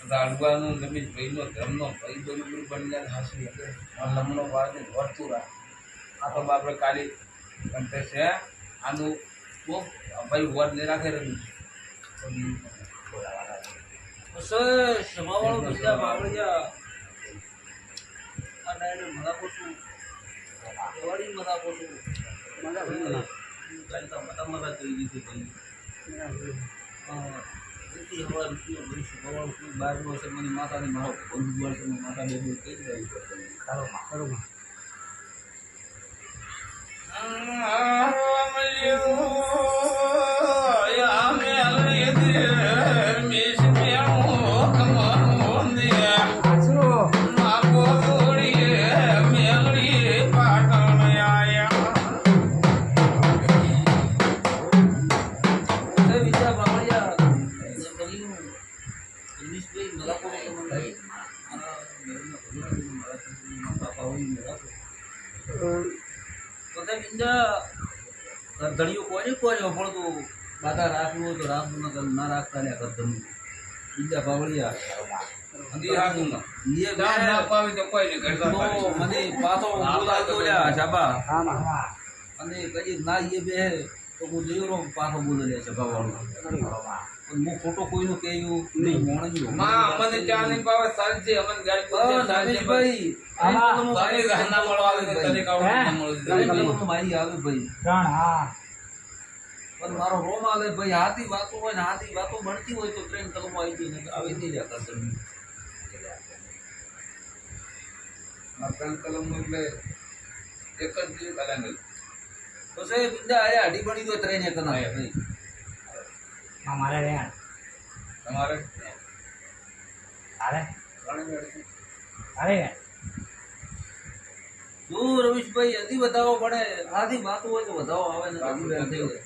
રાડવાનું જમીન ભાઈનો ધર્મનો ભાઈ બનવું બનીને હાસી લમણો વાળને વર્તું રાખ આ તો આપણે કાલી કંઠે છે આનું તો ભાઈ વર ને રાખે રહ્યું સમાવાળો બીજા બાવળિયા આ ડાયરેક્ટ મરાકો છું વળી મરાકો છું મરા કરી દીધી ભાઈ બાર વર્ષે મને માતાની મારો 15 વર્ષે માતા બેબી કહી રહી ધડીઓ કોઈ પણ તો દાદા રાખવું તો રાખવું ના રાખતા ને કરતું બીજા પાવળિયા મને પાછો બોલાવ્યો છાપા અને કઈ ના એ બે તો હું જોયો પાછો બોલે છાપા વાળો હું ખોટો કોઈનું કહ્યું નહીં મોણ્યું મને ત્યાં નહીં પાવે સારી છે અમને ગાડી ભાઈ મારી આવે ભાઈ પણ મારો રોમ આવે ભાઈ હાથી વાતો હોય ને હાથી વાતો બનતી હોય તો ટ્રેન કલમો આવી ગઈ આવી નહીં રહ્યા કરતા કલમ એટલે એક જ દિવસ કલાંગલ તો સાહેબ બીજા આયા અઢી બની ગયો ટ્રેન એક ના આયા ભાઈ हमारे यहाँ हमारे अरे अरे जो रमेश भाई यदि बताओ पड़े आधी बात हो तो बताओ आवे ना अभी बैठे हुए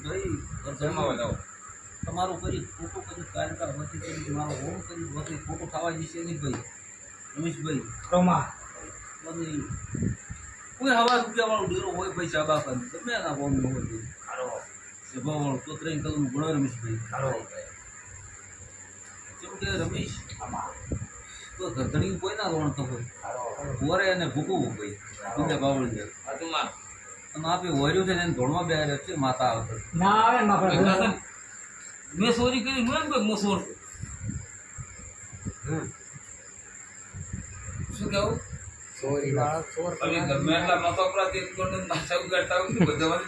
भाई और जमा बताओ તમારો કરી ફોટો કરી કાર્યક્રમ વતી કરી તમારો હોમ કરી વતી ફોટો ખાવા જશે નહીં ભાઈ રમેશભાઈ રોમા બની કોઈ હવા રૂપિયા વાળો ડેરો હોય ભાઈ ચાબા કરી તમે ના હોમ હોય હારો સ્વભાવ વાળો તો ટ્રેન કલમ ગુણ રમેશભાઈ હારો તો ઘરધણી કોઈ ના રોણતો હોય વરે અને ભૂકવું ભાઈ બીજા બાવળી જાય અને આપે વર્યું છે ને એને ધોળમાં બે છે માતા આવતો ના આવે ને આપણે મેં ચોરી કરી મેં કોઈ મોસોર શું કેવું ચોરી ગમે એટલા મતો આપણા તે નાચા ઉગાડતા હોય બધા